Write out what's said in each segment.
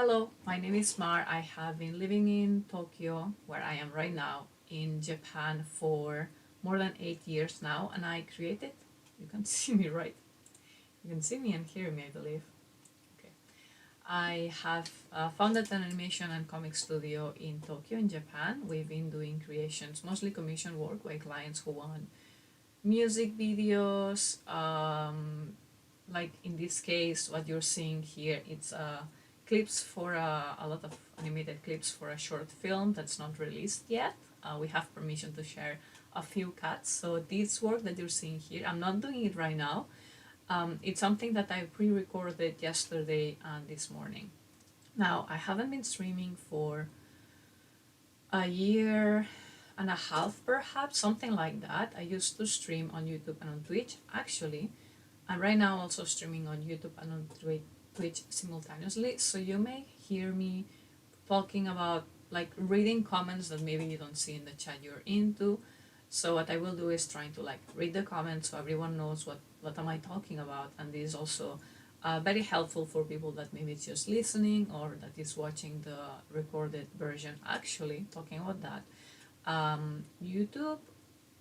Hello, my name is Mar. I have been living in Tokyo, where I am right now, in Japan for more than 8 years now, and I created. You can see me, right? You can see me and hear me, I believe. Okay. I have founded an animation and comic studio in Tokyo, in Japan. We've been doing creations, mostly commission work by clients who want music videos, like in this case what you're seeing here, it's clips for a lot of animated clips for a short film that's not released yet. We have permission to share a few cuts, so this work that you're seeing here, I'm not doing it right now. It's something that I pre-recorded yesterday and this morning. Now I haven't been streaming for a year and a half, perhaps, something like that. I used to stream on YouTube and on Twitch. Actually, I'm right now also streaming on YouTube and on Twitch simultaneously, so you may hear me talking about, like, reading comments that maybe you don't see in the chat you're into. So what I will do is trying to, like, read the comments so everyone knows what am I talking about, and this is also very helpful for people that maybe it's just listening or that is watching the recorded version. Actually, talking about that, YouTube,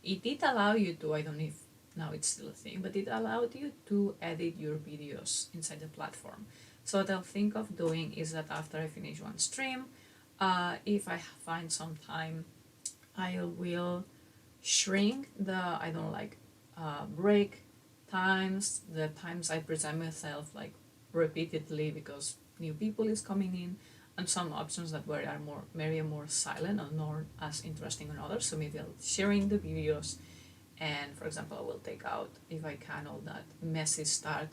it did allow you to, I don't know if now it's still a thing, but it allowed you to edit your videos inside the platform. So what I'll think of doing is that after I finish one stream, if I find some time, I will shrink the, I don't like, break times, the times I present myself, like, repeatedly because new people is coming in, and some options that were are more maybe more silent or not as interesting on others. So maybe I'll sharing the videos, and for example, I will take out, if I can, all that messy start,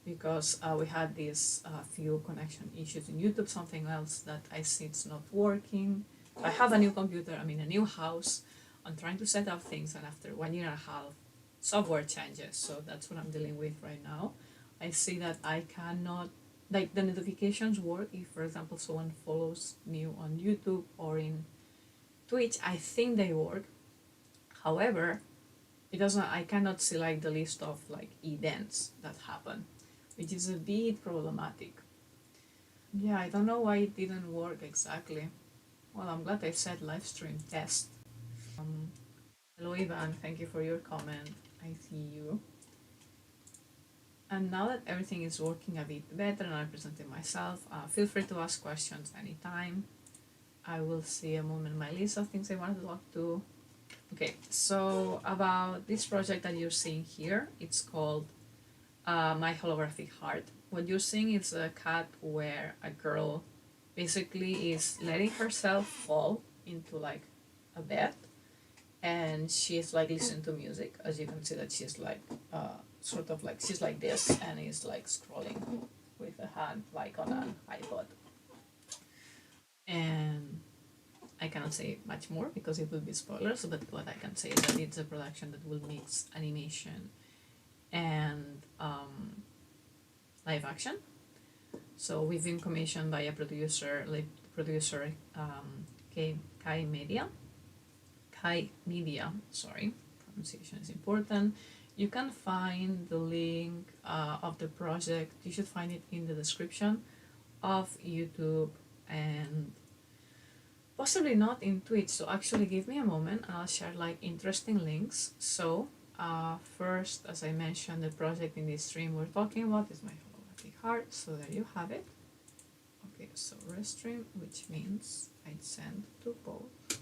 because we had these few connection issues in YouTube, something else that I see it's not working. I have a new computer, I'm in a new house, I'm trying to set up things, and after 1 year and a half, software changes. So that's what I'm dealing with right now. I see that I cannot, like, the notifications work if, for example, someone follows me on YouTube or in Twitch. I think they work. However, it doesn't, I cannot see, like, the list of, like, events that happen, which is a bit problematic. Yeah, I don't know why it didn't work exactly. Well, I'm glad I said live stream test. Hello Ivan, thank you for your comment. I see you. And now that everything is working a bit better and I presented myself, feel free to ask questions anytime. I will see a moment my list of things I wanted to talk to. Okay, so about this project that you're seeing here, it's called My Holographic Heart. What you're seeing is a cut where a girl basically is letting herself fall into, like, a bed, and she's, like, listening to music. As you can see that she's, like, sort of like, she's like this and is, like, scrolling with a hand, like on an iPod. And I cannot say much more because it will be spoilers, but what I can say is that it's a production that will mix animation and live action. So we've been commissioned by a producer, Kai Media. Kai Media, sorry, pronunciation is important. You can find the link of the project. You should find it in the description of YouTube and possibly not in Twitch. So actually give me a moment and I'll share, like, interesting links. So first, as I mentioned, the project in this stream we're talking about is My Holographic Heart. So there you have it. Okay, so restream, which means I'd send to both.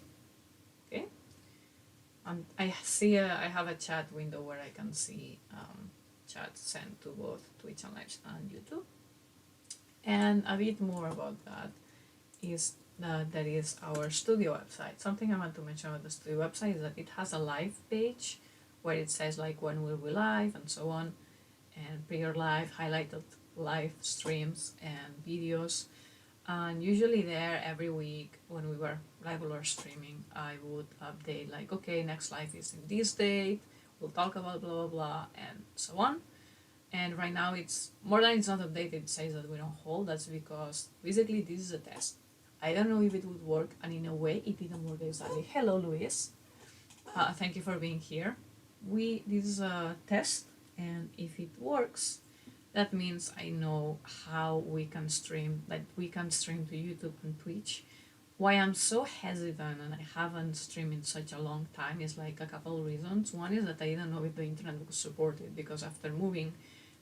Okay. I see I have a chat window where I can see chat sent to both Twitch and Live and YouTube. And a bit more about that is that is our studio website. Something I want to mention about the studio website is that it has a live page where it says, like, when will we live and so on, and prior live, highlighted live streams and videos. And usually there, every week when we were live or streaming, I would update, like, okay, next live is in this date, we'll talk about blah blah blah and so on. And right now it's more than it's not updated, it says that we don't hold. That's because basically this is a test. I don't know if it would work, and in a way it didn't work exactly. Hello Luis, thank you for being here. This is a test, and if it works, That means I know how we can stream, like we can stream to YouTube and Twitch. Why I'm so hesitant and I haven't streamed in such a long time is like a couple of reasons. One is that I didn't know if the internet would support it, because after moving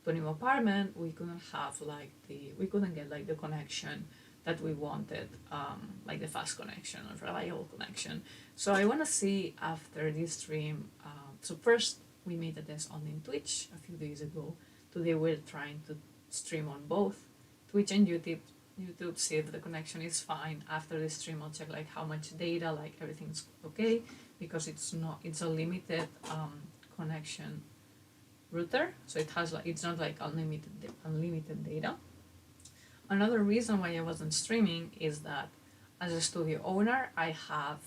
to a new apartment, we couldn't get like the connection that we wanted, like the fast connection or reliable connection. So I want to see after this stream. So first we made a test on in Twitch a few days ago. Today we're trying to stream on both Twitch and YouTube. YouTube, see if the connection is fine. After the stream I'll check like how much data, like everything's okay, because it's a limited connection router, so it's not like unlimited data. Another reason why I wasn't streaming is that as a studio owner I have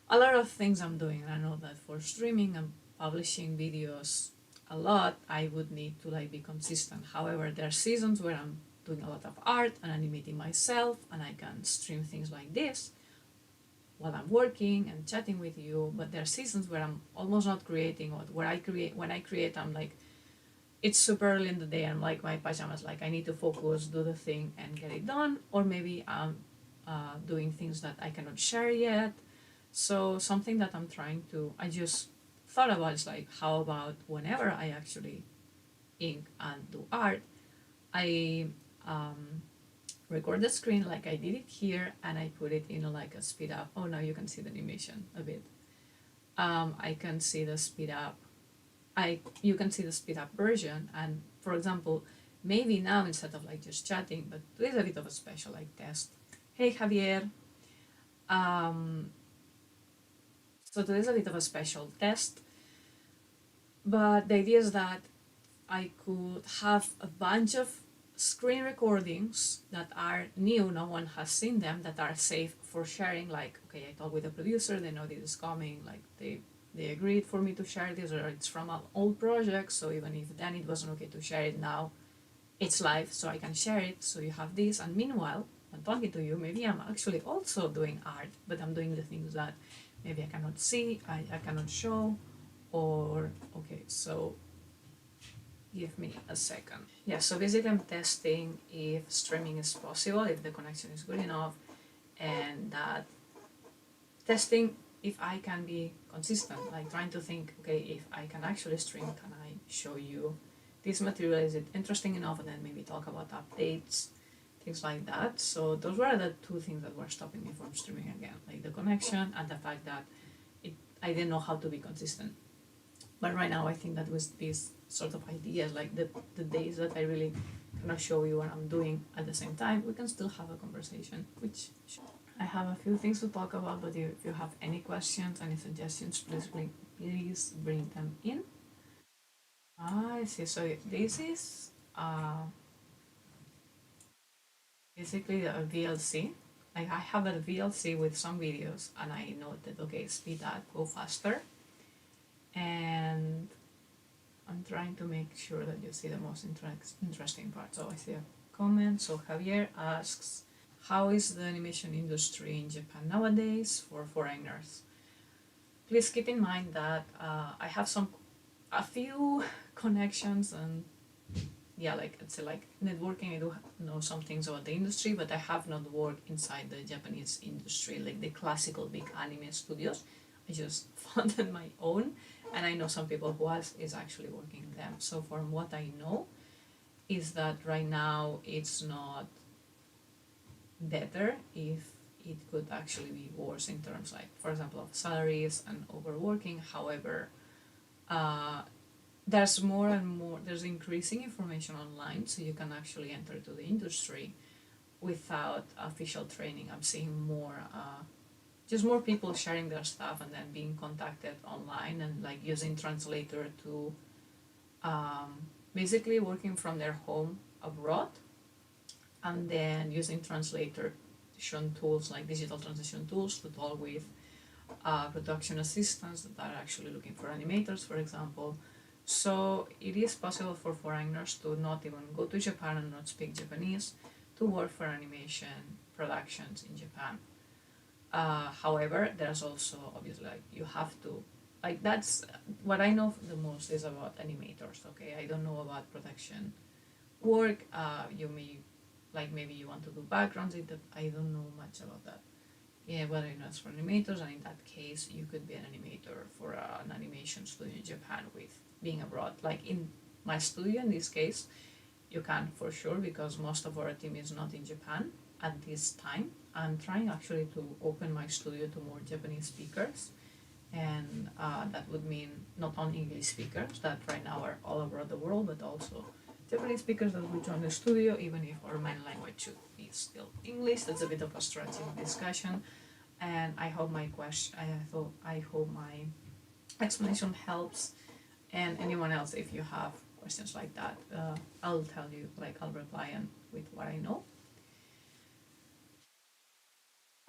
a lot of things I'm doing, and I know that for streaming and publishing videos a lot I would need to like be consistent. However, there are seasons where I'm doing a lot of art and animating myself, and I can stream things like this while I'm working and chatting with you. But there are seasons where I'm almost not creating, or where when I create I'm like, it's super early in the day, I'm like my pajamas, like I need to focus, do the thing and get it done, or maybe I'm doing things that I cannot share yet. So something that I just thought about is like, how about whenever I actually ink and do art, I record the screen like I did it here, and I put it in like a speed up. Oh, now you can see the animation a bit. I can see the speed up. You can see the speed up version, and for example, maybe now instead of like just chatting, but there's a bit of a special like test. Hey Javier. So there's a bit of a special test, but the idea is that I could have a bunch of screen recordings that are new, no one has seen them, that are safe for sharing. Like, okay, I talked with the producer, they know this is coming, like they agreed for me to share this, or it's from an old project, so even if then it wasn't okay to share it, now it's live, so I can share it. So you have this, and meanwhile, I'm talking to you, maybe I'm actually also doing art, but I'm doing the things that maybe I cannot see, I cannot show, or okay, so give me a second. Yeah, so basically I'm testing if streaming is possible, if the connection is good enough, and that testing if I can be consistent, like trying to think, okay, if I can actually stream, can I show you this material, is it interesting enough, and then maybe talk about updates, things like that. So those were the two things that were stopping me from streaming again, like the connection and the fact that I didn't know how to be consistent. But right now I think that with these sort of ideas, like the days that I really cannot show you what I'm doing at the same time, we can still have a conversation, which I have a few things to talk about, but if you have any questions, any suggestions, please bring them in. I see. So this is basically a VLC. I have a VLC with some videos, and I noted, okay, speed up, go faster. And I'm trying to make sure that you see the most interesting part. So I see a comment. So Javier asks, how is the animation industry in Japan nowadays for foreigners? Please keep in mind that I have a few connections, and yeah, like it's like networking. I do know some things about the industry, but I have not worked inside the Japanese industry, like the classical big anime studios. I just funded my own, and I know some people who is actually working in them. So from what I know, is that right now it's not better, if it could actually be worse in terms, like for example, of salaries and overworking. However, there's more and more, there's increasing information online, so you can actually enter to the industry without official training. I'm seeing more just more people sharing their stuff and then being contacted online, and like using translator to basically working from their home abroad, and then using translation tools like digital translation tools to talk with production assistants that are actually looking for animators, for example. So it is possible for foreigners to not even go to Japan and not speak Japanese to work for animation productions in Japan. However, there's also obviously like you have to like that's what I know the most is about animators. Okay, I don't know about production work. You may like maybe you want to do backgrounds. I don't know much about that. Yeah, whether you know it's for animators, and in that case, you could be an animator for an animation studio in Japan with being abroad. Like in my studio, in this case, you can for sure because most of our team is not in Japan at this time. I'm trying actually to open my studio to more Japanese speakers, and that would mean not only English speakers that right now are all over the world, but also Japanese speakers that will join the studio, even if our main language should be still English. That's a bit of a stretching discussion, and I hope my question, I hope my explanation helps. And anyone else, if you have questions like that, I'll tell you, like I'll reply and with what I know.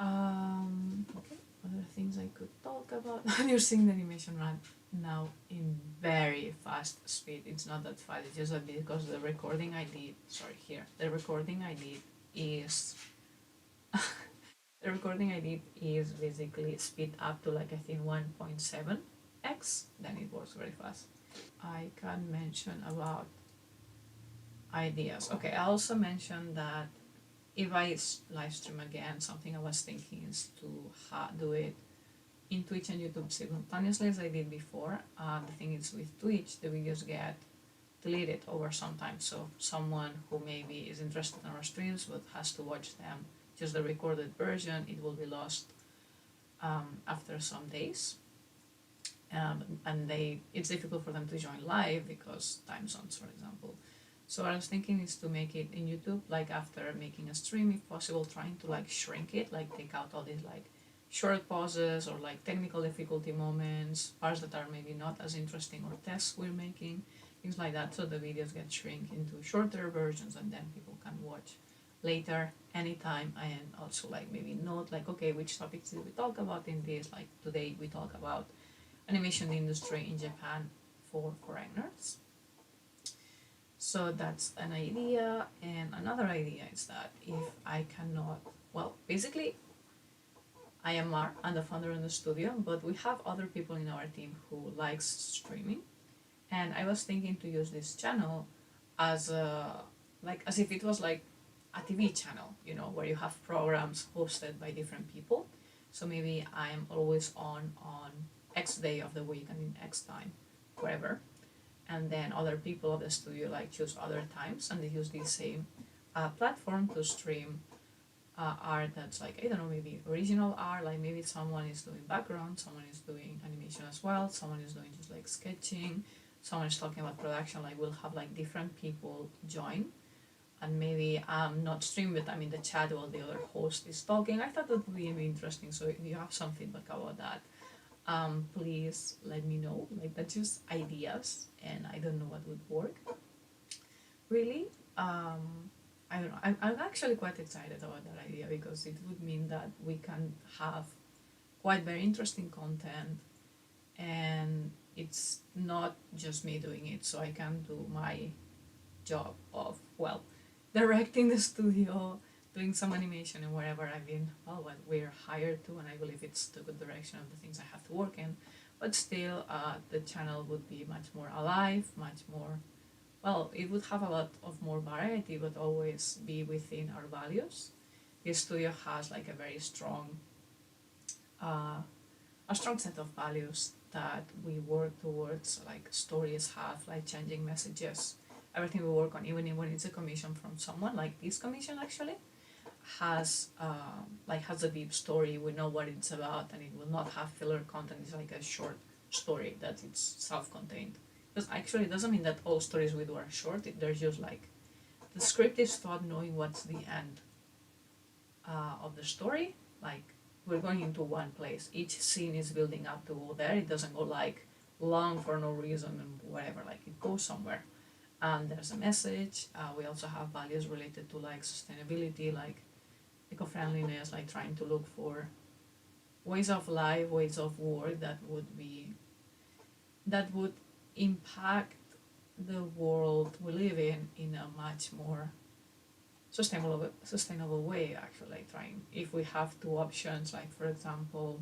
Okay, other things I could talk about. You're seeing the animation right now in very fast speed. It's not that fast, it's just that because the recording I did, sorry, here, the recording I did is, the recording I did is basically speed up to like I think 1.7x, then it works very fast. I can mention about ideas. Okay, I also mentioned that if I live stream again, something I was thinking is to do it in Twitch and YouTube simultaneously as I did before. The thing is with Twitch, the videos get deleted over some time. So someone who maybe is interested in our streams but has to watch them, just the recorded version, it will be lost after some days. And it's difficult for them to join live because time zones, for example. So what I was thinking is to make it in YouTube, like after making a stream, if possible, trying to like shrink it, like take out all these like short pauses or like technical difficulty moments, parts that are maybe not as interesting or tests we're making, things like that. So the videos get shrink into shorter versions and then people can watch later anytime, and also like maybe note like, okay, which topics did we talk about in this? Like today we talk about animation industry in Japan for foreigners. So that's an idea. And another idea is that if I cannot, well, basically, I am Mar, I'm the founder in the studio, but we have other people in our team who likes streaming. And I was thinking to use this channel as a, like, as if it was like a TV channel, you know, where you have programs hosted by different people. So maybe I'm always on X day of the week and in X time, wherever. And then other people of the studio like choose other times and they use the same platform to stream art that's like, I don't know, maybe original art, like maybe someone is doing background, someone is doing animation as well, someone is doing just like sketching, someone is talking about production. Like we'll have like different people join, and maybe I'm not streaming, but I'm in the chat while the other host is talking. I thought that would be interesting. So if you have some feedback about that, please let me know. Like that's just ideas, and I don't know what would work. Really, I don't know. I'm actually quite excited about that idea because it would mean that we can have quite very interesting content, and it's not just me doing it. So I can do my job of, well, directing the studio, doing some animation and wherever I've been, well, what we're hired to, and I believe it's the good direction of the things I have to work in. But still, the channel would be much more alive, much more, well, it would have a lot of more variety, but always be within our values. The studio has like uh, a strong set of values that we work towards. Like stories have like changing messages. Everything we work on, even when it's a commission from someone, like this commission actually has a deep story. We know what it's about, and it will not have filler content. It's like a short story that it's self-contained. Because actually, it doesn't mean that all stories we do are short. They're just like the script is thought knowing what's the end of the story. Like we're going into one place. Each scene is building up to go there. It doesn't go like long for no reason and whatever. Like it goes somewhere. And there's a message. We also have values related to like sustainability, like eco-friendliness, like trying to look for ways of life, ways of work that would impact the world we live in a much more sustainable way. Actually, like trying, if we have two options, like for example,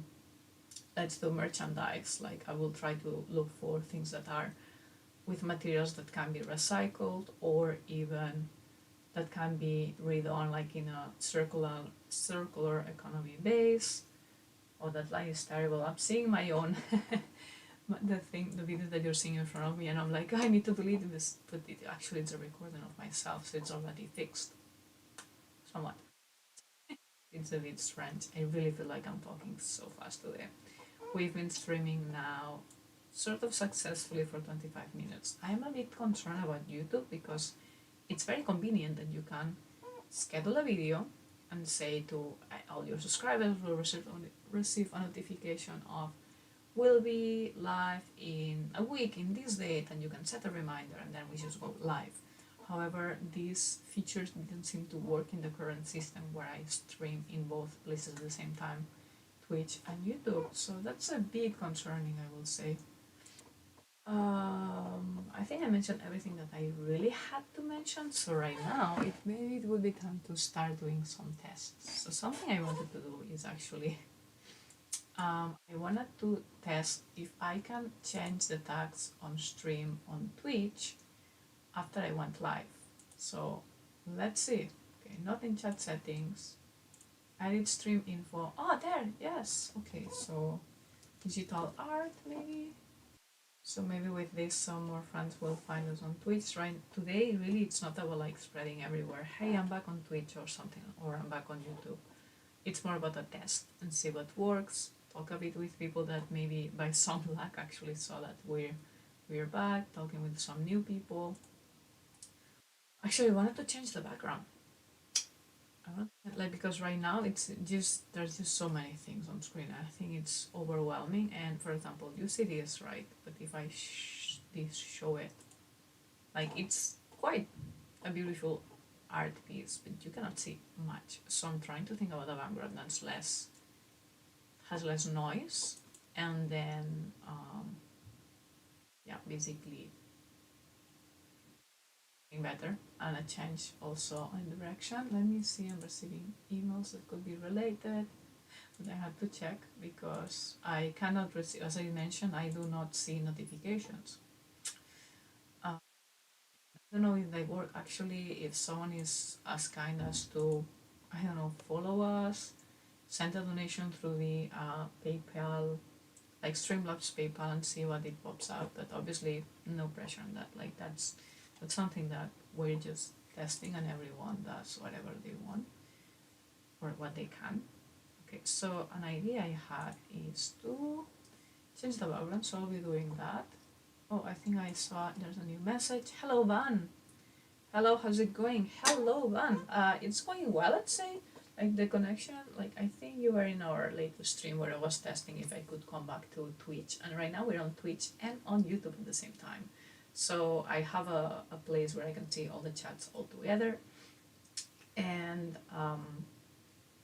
let's do merchandise. Like I will try to look for things that are with materials that can be recycled or even that can be redone like in a circular economy base. Oh, that line is terrible. I'm seeing my own the video that you're seeing in front of me, and I'm like, I need to delete this, but actually it's a recording of myself, so it's already fixed. Somewhat. It's a bit strange. I really feel like I'm talking so fast today. We've been streaming now sort of successfully for 25 minutes. I am a bit concerned about YouTube because it's very convenient that you can schedule a video and say to all your subscribers will receive a notification of will be live in a week in this date, and you can set a reminder and then we just go live. However, these features didn't seem to work in the current system where I stream in both places at the same time, Twitch and YouTube. So that's a bit concerning, I will say. I think I mentioned everything that I really had to mention. So right now, maybe it would be time to start doing some tests. So something I wanted to do is actually, I wanted to test if I can change the tags on stream on Twitch after I went live. So let's see. Okay, not in chat settings. Edit stream info. Oh, there, yes. Okay, so digital art maybe. So maybe with this, some more friends will find us on Twitch. Right today, really, it's not about like spreading everywhere. Hey, I'm back on Twitch or something, or I'm back on YouTube. It's more about a test and see what works. Talk a bit with people that maybe by some luck actually saw that we're back. Talking with some new people. Actually, I wanted to change the background. Like because right now it's just there's just so many things on screen. I think it's overwhelming. And for example, you see this, right? But if I show it, like it's quite a beautiful art piece, but you cannot see much. So I'm trying to think about a background that's has less noise, and then yeah, basically better, and a change also in direction. Let me see, I'm receiving emails that could be related, but I have to check because I cannot receive, as I mentioned, I do not see notifications. I don't know if they work actually, if someone is as kind as to, I don't know, follow us, send a donation through the PayPal, like Streamlabs PayPal, and see what it pops out. But obviously no pressure on that, like that's something that we're just testing, and everyone does whatever they want or what they can. Okay, so an idea I had is to change the background, so I'll be doing that. Oh, I think I saw there's a new message. Hello, Van. Hello, how's it going? Hello, Van. It's going well, I'd say. Like the connection, like I think you were in our latest stream where I was testing if I could come back to Twitch, and right now we're on Twitch and on YouTube at the same time. So I have a place where I can see all the chats all together. And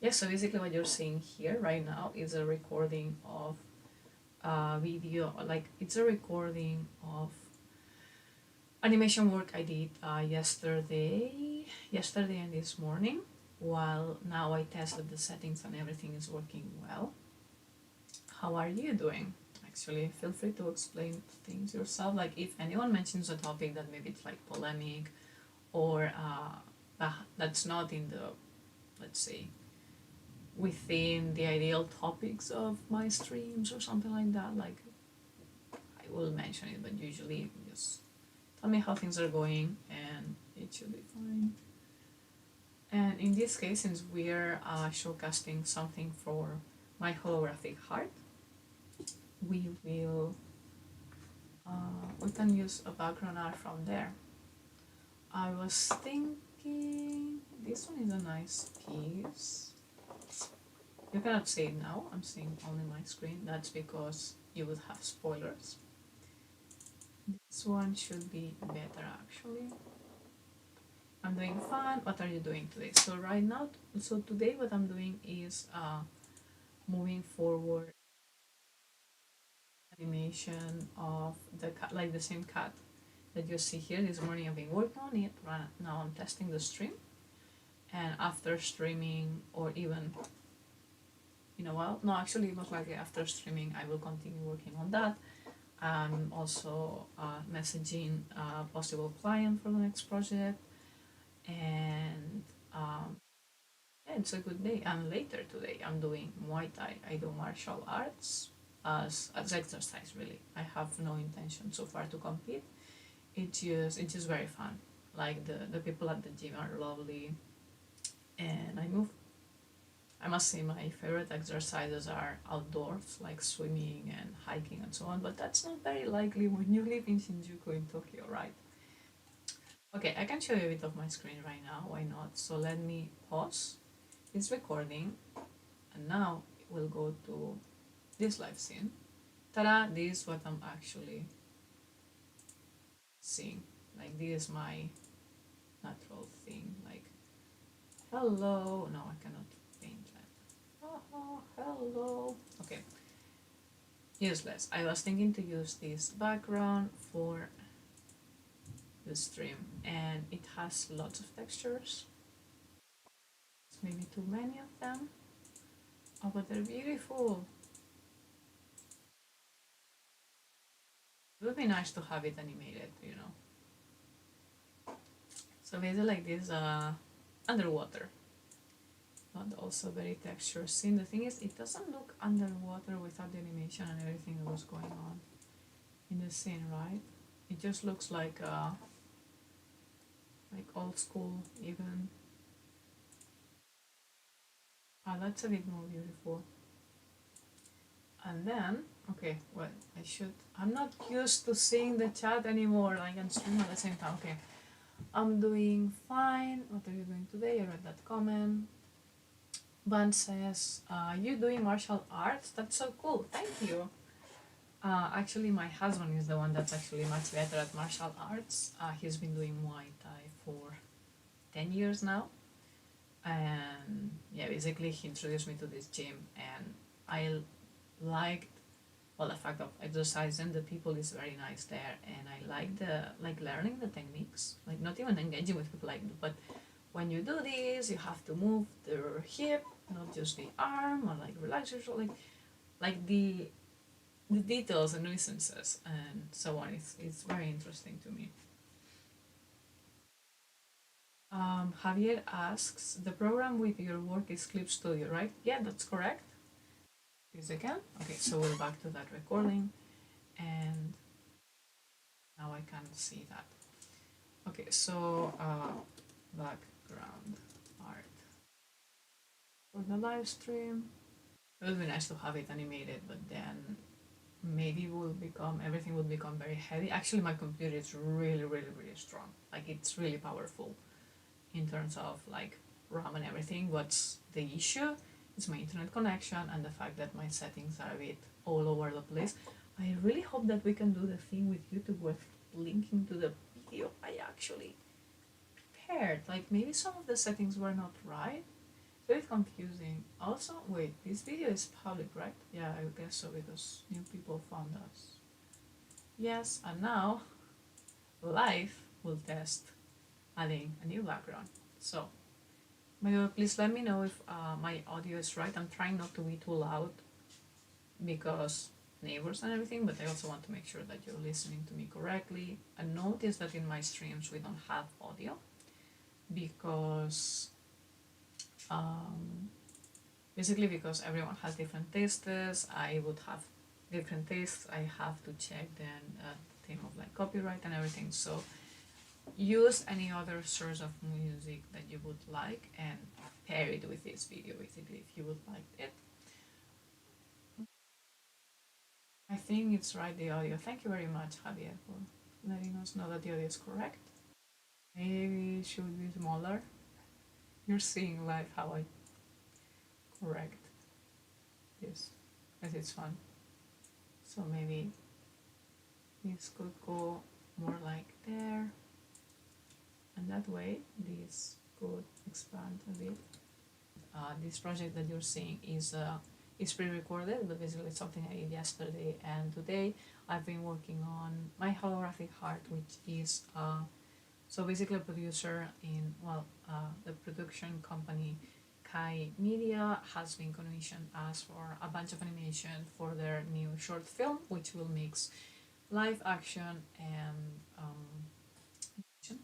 yeah, so basically what you're seeing here right now is a recording of video, like it's a recording of animation work I did yesterday and this morning, while now I tested the settings and everything is working well. How are you doing? Actually, feel free to explain things yourself. Like if anyone mentions a topic that maybe it's like polemic or that's not in the, let's say, within the ideal topics of my streams or something like that, like I will mention it, but usually just tell me how things are going and it should be fine. And in this case, since we're showcasting something for my holographic heart, we will we can use a background art from there. I was thinking this one is a nice piece. You cannot see it now, I'm seeing only my screen. That's because you would have spoilers. This one should be better actually. I'm doing fine. What are you doing today? So right now, so today what I'm doing is moving forward animation of the cat, like the same cat that you see here. This morning I've been working on it. Right now I'm testing the stream, and after streaming or even in a while. No, actually, most likely after streaming, I will continue working on that. I'm also messaging a possible client for the next project, and yeah, it's a good day. And later today, I'm doing Muay Thai. I do martial arts as exercise. Really, I have no intention so far to compete. It's just very fun. Like the people at the gym are lovely, and I move. I must say my favorite exercises are outdoors, like swimming and hiking and so on. But that's not very likely when you live in Shinjuku in Tokyo, right? Okay, I can show you a bit of my screen right now. Why not? So let me pause. It's recording, and now we'll go to this live scene. Ta-da! This is what I'm actually seeing. Like this is my natural thing. Like hello. No, I cannot paint that. Oh, hello. Okay. Useless. I was thinking to use this background for the stream, and it has lots of textures. It's maybe too many of them. Oh, but they're beautiful. It would be nice to have it animated, you know. So basically like this underwater, but also very texture scene. The thing is, it doesn't look underwater without the animation and everything that was going on in the scene, right? It just looks like old school even. Ah, that's a bit more beautiful. And then, okay, well, I'm not used to seeing the chat anymore. I can stream at the same time. Okay, I'm doing fine. What are you doing today? I read that comment. Ban says, you doing martial arts? That's so cool. Thank you. Actually, my husband is the one that's actually much better at martial arts. He's been doing Muay Thai for 10 years now. And yeah, basically, he introduced me to this gym, and I liked, well, the fact of exercising. The people is very nice there, and I like learning the techniques, like not even engaging with people, like, but when you do this, you have to move the hip, not just the arm, or like relax your shoulder, like the details and nuisances and so on. It's very interesting to me. Javier asks, the program with your work is Clip Studio, right? Yeah, that's correct. This again. Okay, so we're back to that recording, and now I can see that. Okay, so background art for the live stream. It would be nice to have it animated, but then maybe everything will become very heavy. Actually, my computer is really, really, really strong. Like it's really powerful in terms of like RAM and everything. What's the issue? It's my internet connection and the fact that my settings are a bit all over the place. I really hope that we can do the thing with YouTube with linking to the video I actually prepared. Like maybe some of the settings were not right. Very confusing. Also, wait, this video is public, right? Yeah, I guess so because new people found us. Yes, and now live will test adding a new background. So, please let me know if my audio is right. I'm trying not to be too loud because neighbors and everything, but I also want to make sure that you're listening to me correctly. And notice that in my streams we don't have audio because basically because everyone has different tastes. I would have different tastes. I have to check then the theme of like copyright and everything. So use any other source of music that you would like and pair it with this video basically if you would like it. I think it's right, the audio. Thank you very much, Javier, for letting us know that the audio is correct. Maybe it should be smaller. You're seeing live how I correct this, as it's fun. So maybe this could go more like there, and that way this could expand a bit. This project that you're seeing is pre-recorded, but basically it's something I did yesterday and today. I've been working on my Holographic Heart, which is so basically a producer in the production company Sky Media has been commissioned us for a bunch of animation for their new short film, which will mix live action and animation,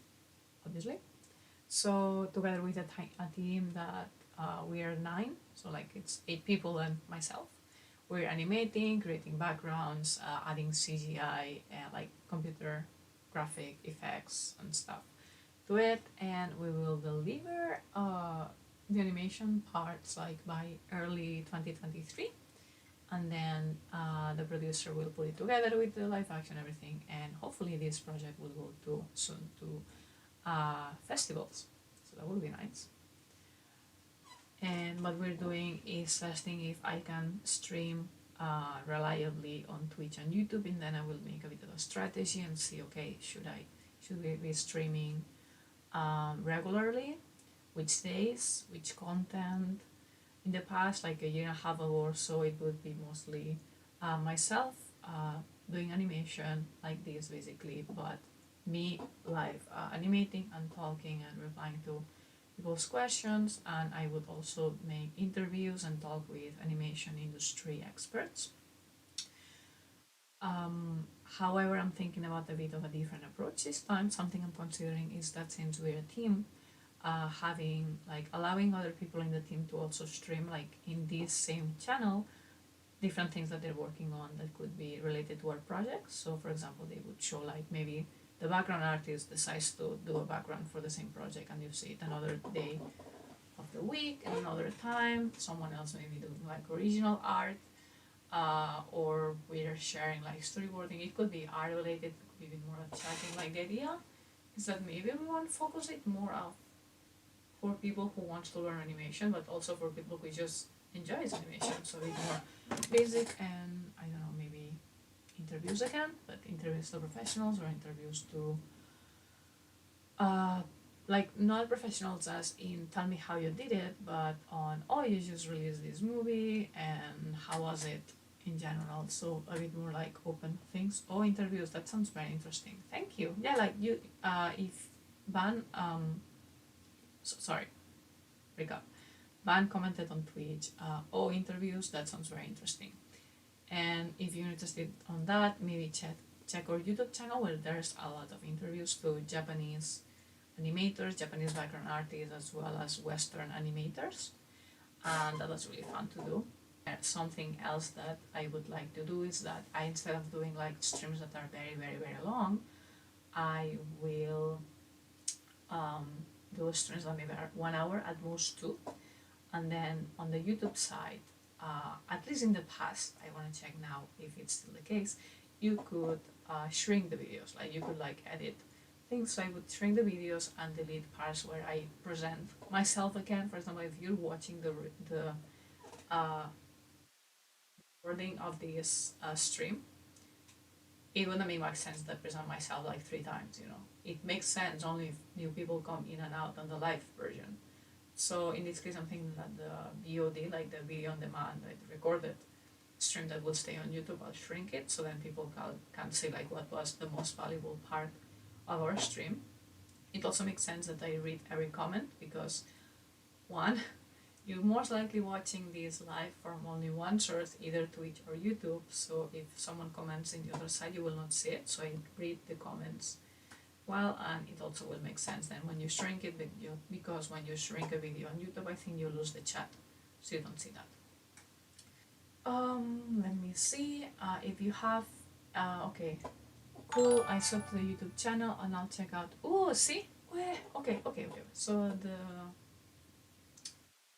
obviously. So together with a team that we are nine, so like it's 8 people and myself. We're animating, creating backgrounds, adding CGI and like computer graphic effects and stuff to it, and we will deliver the animation parts like by early 2023, and then the producer will put it together with the live action everything, and hopefully this project will go to soon to festivals, so that will be nice. And what we're doing is testing if I can stream reliably on Twitch and YouTube, and then I will make a bit of a strategy and see, okay, should we be streaming regularly, which days, which content. In the past, like a year and a half ago or so, it would be mostly myself doing animation like this basically, but me live animating and talking and replying to people's questions, and I would also make interviews and talk with animation industry experts. However, I'm thinking about a bit of a different approach this time. Something I'm considering is that since we're a team, having like allowing other people in the team to also stream like in this same channel different things that they're working on that could be related to our projects. So for example, they would show like maybe the background artist decides to do a background for the same project, and you see it another day of the week, and another time someone else maybe doing like original art, or we're sharing like storyboarding. It could be art related, it could be even more chatting. Like the idea is that maybe we want to focus it more on for people who want to learn animation, but also for people who just enjoys animation. So a bit more basic, and I don't know, maybe interviews again, but interviews to professionals or interviews to like not professionals as in tell me how you did it, but on oh you just released this movie and how was it in general. So a bit more like open things. Oh, interviews, that sounds very interesting. Thank you. Yeah, like you if Van sorry, recap. Van commented on Twitch, oh, interviews, that sounds very interesting. And if you're interested on that, maybe check our YouTube channel where there's a lot of interviews to Japanese animators, Japanese background artists, as well as Western animators. And that was really fun to do. And something else that I would like to do is that I, instead of doing like streams that are very, very, very long, I will do streams that maybe are 1 hour, at most two. And then on the YouTube side, at least in the past, I want to check now if it's still the case, you could shrink the videos. Like you could like edit things. So I would shrink the videos and delete parts where I present myself again. For example, if you're watching the recording of this stream, it wouldn't make much sense to present myself like 3 times. You know, it makes sense only if new people come in and out on the live version. So in this case, I'm thinking that the VOD, like the video on demand, like the recorded stream that will stay on YouTube, I'll shrink it so then people can see like what was the most valuable part of our stream. It also makes sense that I read every comment because one, you're most likely watching this live from only one source, either Twitch or YouTube. So if someone comments in the other side, you will not see it. So I read the comments well, and it also will make sense then when you shrink it, because when you shrink a video on YouTube, I think you lose the chat, so you don't see that. Let me see if you have okay, cool. I sub to the YouTube channel and I'll check out. Oh, see, okay. So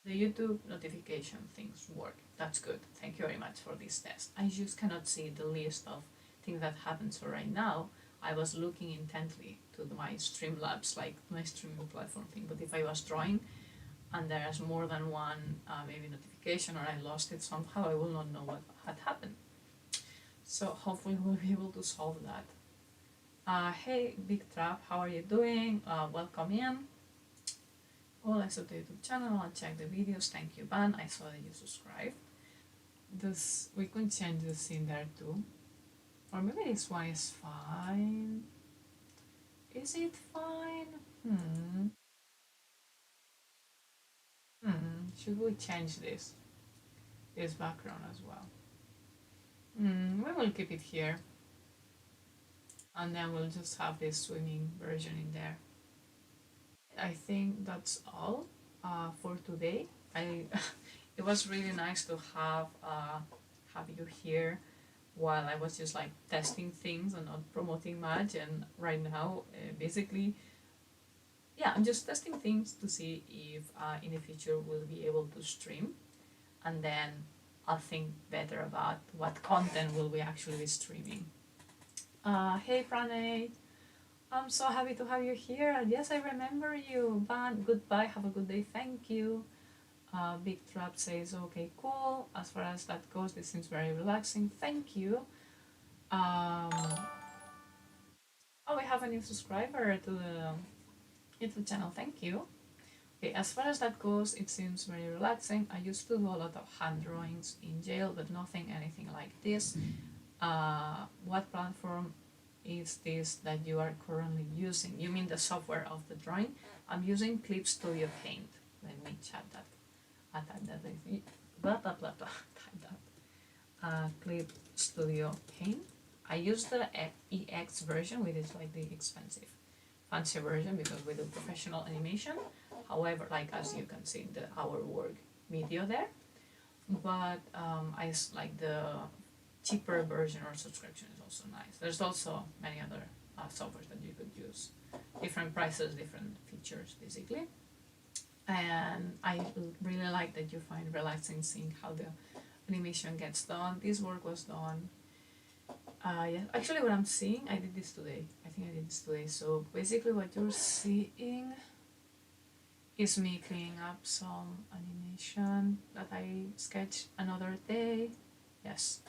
the YouTube notification things work. That's good. Thank you very much for this test. I just cannot see the list of things that happened. So right now I was looking intently to my Streamlabs, like my streaming platform thing. But if I was drawing and there's more than one maybe notification, or I lost it somehow, I will not know what had happened. So hopefully we'll be able to solve that. Hey, Big Trap, how are you doing? Welcome in. Well, I saw the YouTube channel, I'll check the videos. Thank you, Ban. I saw that you subscribed. This, we could change the scene there too. Or maybe this one is fine. Is it fine? Should we change this background as well? We will keep it here, and then we'll just have this swimming version in there. I think that's all for today. I it was really nice to have you here while I was just like testing things and not promoting much. And right now, basically, yeah, I'm just testing things to see if in the future we'll be able to stream, and then I'll think better about what content will we actually be streaming. Hey Pranay, I'm so happy to have you here. Yes, I remember you. Ban, goodbye. Have a good day. Thank you. Big Trap says, okay, cool. As far as that goes, this seems very relaxing. Thank you. Um, oh, we have a new subscriber to the YouTube channel. Thank you. Okay, as far as that goes, it seems very relaxing. I used to do a lot of hand drawings in jail, but nothing anything like this. What platform is this that you are currently using? You mean the software of the drawing? I'm using Clip Studio Paint. Let me chat that. Type that. Blah blah blah blah. Type that. Clip Studio Paint. I use the EX version, which is like the expensive, fancy version because we do professional animation. However, like as you can see in the our work video there, but I like the cheaper version or subscription is also nice. There's also many other softwares that you could use, different prices, different features, basically. And I really like that you find relaxing seeing how the animation gets done. This work was done. Yeah, actually, what I'm seeing, I did this today. I think I did this today. So basically, what you're seeing is me cleaning up some animation that I sketched another day. Yes,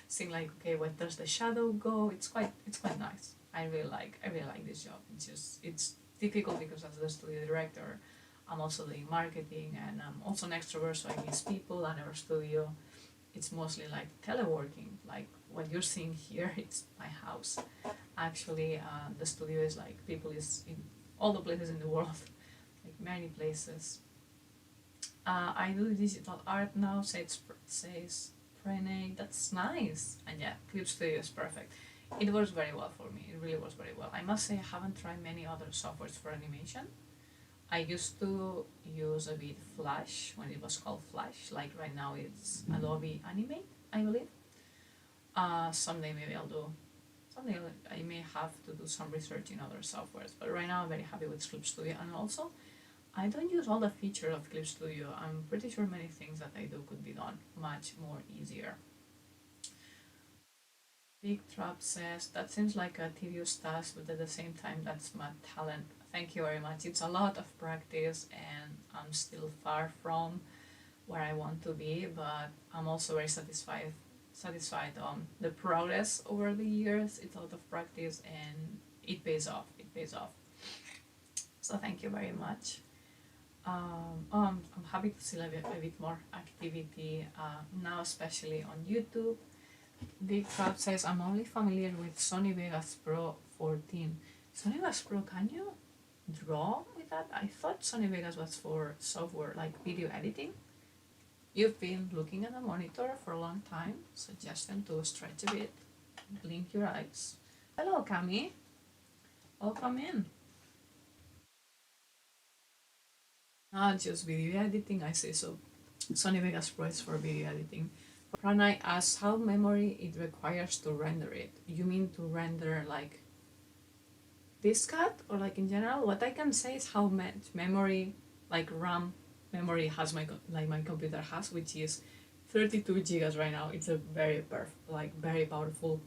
seeing like, okay, where does the shadow go? It's quite nice. I really like this job. It's difficult because as the studio director, I'm also doing marketing and I'm also an extrovert, so I miss people. And our studio, it's mostly like teleworking. Like what you're seeing here, it's my house. Actually, the studio is like people is in all the places in the world, like many places. I do digital art now, says Prene. That's nice. And yeah, Clip Studio is perfect. It works very well for me. It really works very well. I must say I haven't tried many other softwares for animation. I used to use a bit Flash when it was called Flash. Like right now it's Adobe Animate, I believe. Someday maybe I'll do. Someday I may have to do some research in other softwares. But right now I'm very happy with Clip Studio, and also I don't use all the features of Clip Studio. I'm pretty sure many things that I do could be done much more easier. Big Trap says, that seems like a tedious task, but at the same time, that's my talent. Thank you very much. It's a lot of practice, and I'm still far from where I want to be, but I'm also very satisfied on the progress over the years. It's a lot of practice, and it pays off. It pays off. So thank you very much. I'm happy to see a bit more activity now, especially on YouTube. Big Crowd says, I'm only familiar with Sony Vegas Pro 14. Sony Vegas Pro, can you draw with that? I thought Sony Vegas was for software like video editing. You've been looking at the monitor for a long time. Suggestion to stretch a bit, blink your eyes. Hello, Cami. Welcome in. Not just video editing, I say so. Sony Vegas Pro is for video editing. Pranay asks how memory it requires to render it. You mean to render like this cut or like in general? What I can say is how much memory, like RAM memory has my computer has, which is 32 gigas right now. It's a very very powerful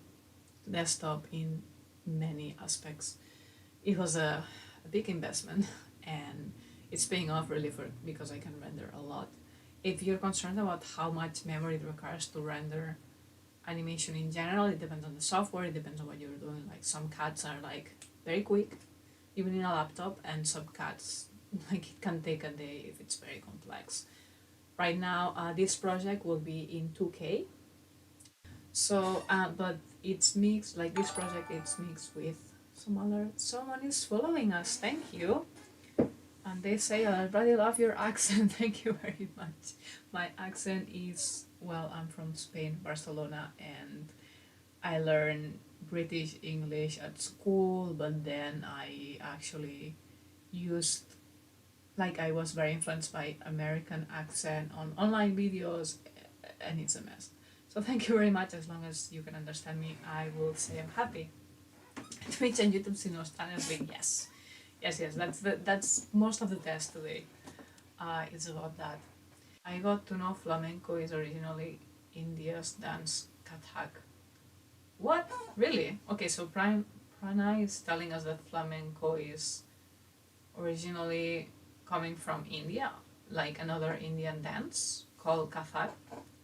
desktop in many aspects. It was a big investment and it's paying off really because I can render a lot. If you're concerned about how much memory it requires to render animation in general, it depends on the software, it depends on what you're doing. Like some cuts are like very quick, even in a laptop, and some cuts like it can take a day if it's very complex. Right now, this project will be in 2K. So, but it's mixed, like this project, it's mixed with some other, someone is following us, thank you. And they say, I really love your accent. Thank you very much. My accent is, well, I'm from Spain, Barcelona, and I learned British English at school, but then I actually used, like, I was very influenced by American accent on online videos, and it's a mess. So thank you very much. As long as you can understand me, I will say I'm happy. Twitch and YouTube simultaneously, yes. Yes, that's most of the test today. It's about that. I got to know flamenco is originally India's dance Kathak. What? Really? Okay, so Pranay is telling us that flamenco is originally coming from India, like another Indian dance called Kathak.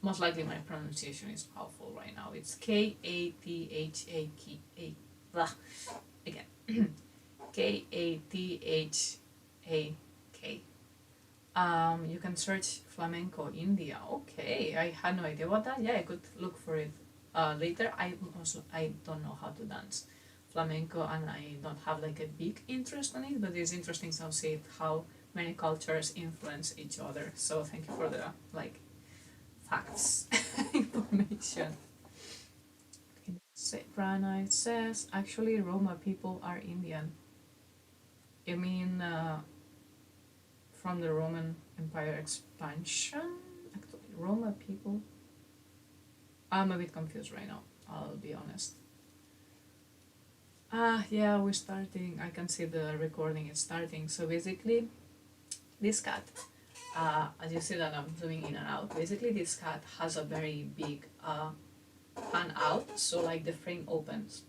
Most likely my pronunciation is awful right now. It's Kathak. Again. Kathak. You can search flamenco India. Okay, I had no idea about that. Yeah, I could look for it later. I don't know how to dance flamenco, and I don't have like a big interest in it. But it's interesting to see how many cultures influence each other. So thank you for the like facts information. Pranay says actually Roma people are Indian. You mean from the Roman Empire expansion? Actually, Roma people. I'm a bit confused right now, I'll be honest. Yeah, we're starting. I can see the recording is starting. So basically, this cat, as you see that I'm zooming in and out, basically this cat has a very big pan out, so like the frame opens,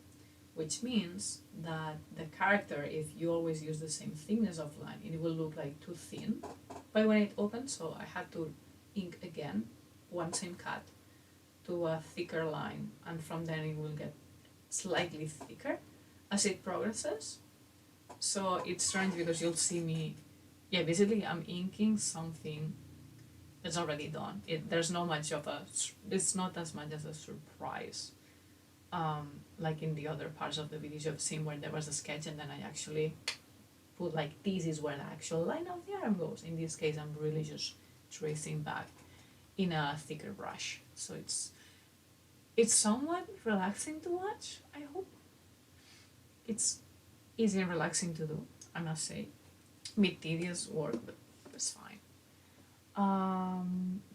which means that the character, if you always use the same thickness of line, it will look like too thin by when it opens. So I had to ink again one same cat to a thicker line, and from then it will get slightly thicker as it progresses. So it's strange because you'll see me, yeah, basically I'm inking something that's already done. There's not much of a, it's not as much as a surprise. Like in the other parts of the videos you've seen where there was a sketch and then I actually put like this is where the actual line of the arm goes. In this case I'm really just tracing back in a thicker brush. So it's somewhat relaxing to watch, I hope. It's easy and relaxing to do, I must say. Bit tedious work, but it's fine.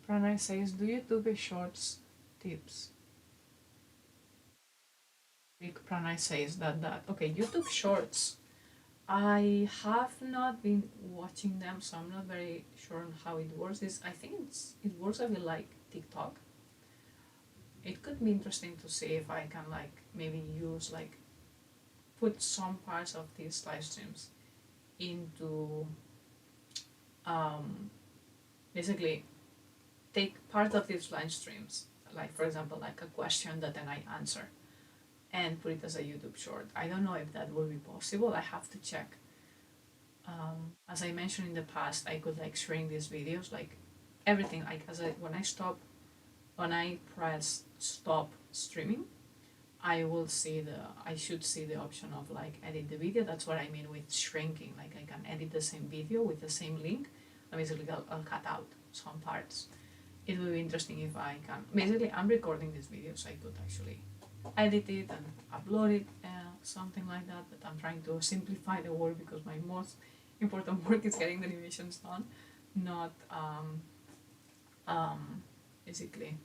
Pranay says, do you do the shorts tips? Pranay says that okay, YouTube shorts. I have not been watching them, so I'm not very sure on how it works. I think it works a bit like TikTok. It could be interesting to see if I can like maybe use like put some parts of these live streams into basically take part of these live streams, like for example like a question that then I answer and put it as a YouTube short. I don't know if that will be possible. I have to check. As I mentioned in the past, I could like shrink these videos, like everything. Like when I press stop streaming, I should see the option of like edit the video. That's what I mean with shrinking. Like I can edit the same video with the same link. And basically I'll cut out some parts. It will be interesting if I can. Basically, I'm recording this video, so I could actually edit it and upload it, something like that. But I'm trying to simplify the work because my most important work is getting the animations done, not basically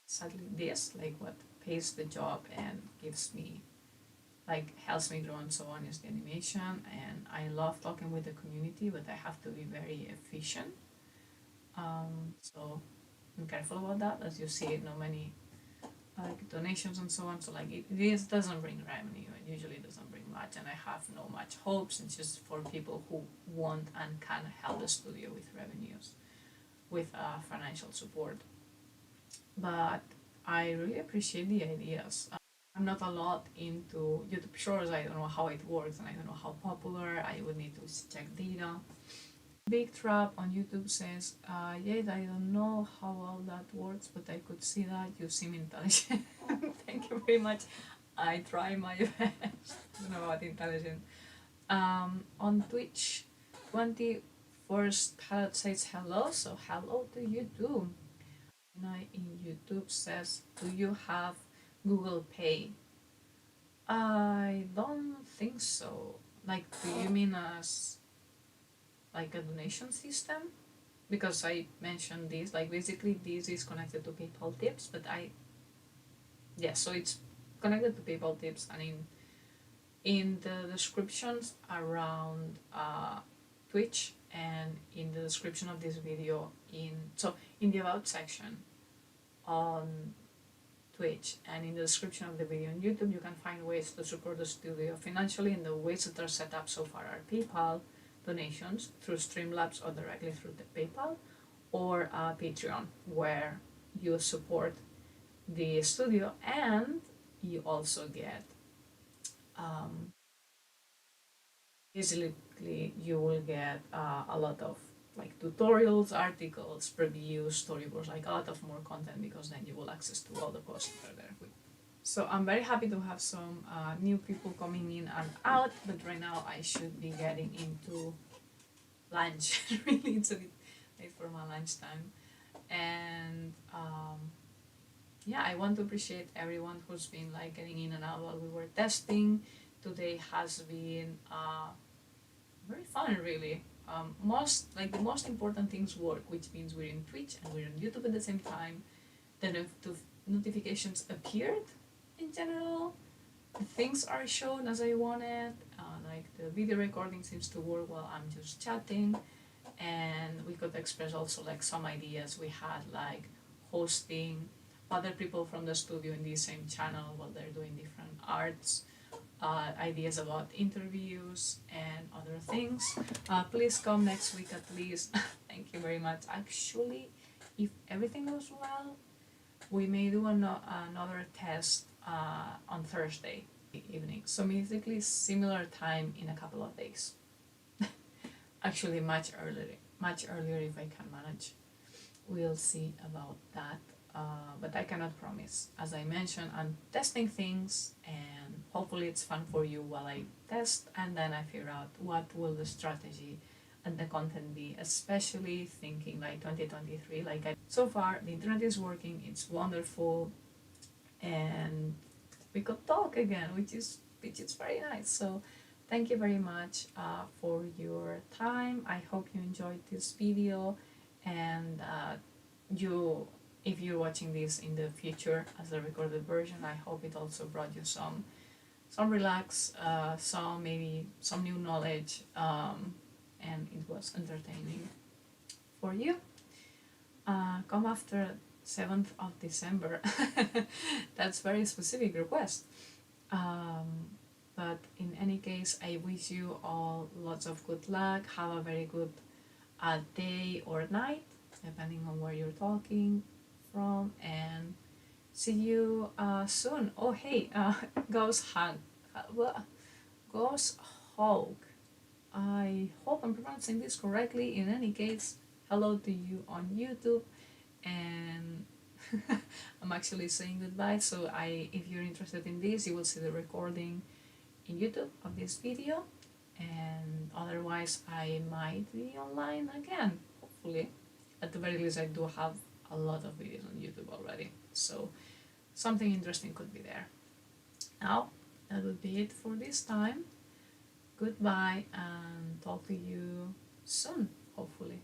sadly this like what pays the job and gives me like helps me grow and so on is the animation. And I love talking with the community, but I have to be very efficient. So I'm careful about that. As you see, no many like donations and so on. So like this doesn't bring revenue. It usually doesn't bring much, and I have no much hopes. It's just for people who want and can help the studio with revenues, with financial support. But I really appreciate the ideas. I'm not a lot into YouTube Shorts. I don't know how it works, and I don't know how popular. I would need to check data. Big Trap on YouTube says, yet I don't know how well that works, but I could see that you seem intelligent. Thank you very much. I try my best. I don't know about intelligent. On Twitch, 21st Parrot says hello, so hello to you too. In YouTube says, do you have Google Pay? I don't think so. Like, do you mean as like a donation system? Because I mentioned this, like basically this is connected to PayPal tips, but yeah, so it's connected to PayPal tips, and in the descriptions around Twitch and in the description of this video, in the about section on Twitch and in the description of the video on YouTube, you can find ways to support the studio financially, and the ways that are set up so far are PayPal donations through Streamlabs or directly through the PayPal, or Patreon, where you support the studio and you also get basically you will get a lot of like tutorials, articles, previews, storyboards, like a lot of more content, because then you will access to all the posts that are there. So I'm very happy to have some new people coming in and out, but right now I should be getting into lunch. Really, it's a bit late for my lunchtime. And yeah, I want to appreciate everyone who's been like getting in and out while we were testing. Today has been very fun, really. The most important things work, which means we're in Twitch and we're on YouTube at the same time. The notifications appeared in general. The things are shown as I wanted. Like the video recording seems to work while I'm just chatting, and we could express also like some ideas we had, like hosting other people from the studio in the same channel while they're doing different arts, ideas about interviews and other things. Please come next week at least. Thank you very much. Actually, if everything goes well, we may do another test on Thursday evening. So basically similar time in a couple of days. Actually, much earlier if I can manage. We'll see about that. But I cannot promise. As I mentioned, I'm testing things, and hopefully it's fun for you while I test, and then I figure out what will the strategy and the content be, especially thinking like 2023. So far the internet is working, it's wonderful, and we could talk again, which is very nice. So thank you very much for your time. I hope you enjoyed this video, and if you're watching this in the future as a recorded version, I hope it also brought you some relax, maybe some new knowledge, and it was entertaining for you. Come after 7th of December. That's very specific request. But in any case, I wish you all lots of good luck. Have a very good day or night, depending on where you're talking from, and see you soon. Oh hey, Ghost Hog. I hope I'm pronouncing this correctly. In any case, hello to you on YouTube, and I'm actually saying goodbye. So if you're interested in this, you will see the recording in YouTube of this video, and otherwise I might be online again, hopefully. At the very least, I do have a lot of videos on YouTube already, so something interesting could be there. Now, that would be it for this time. Goodbye, and talk to you soon, hopefully.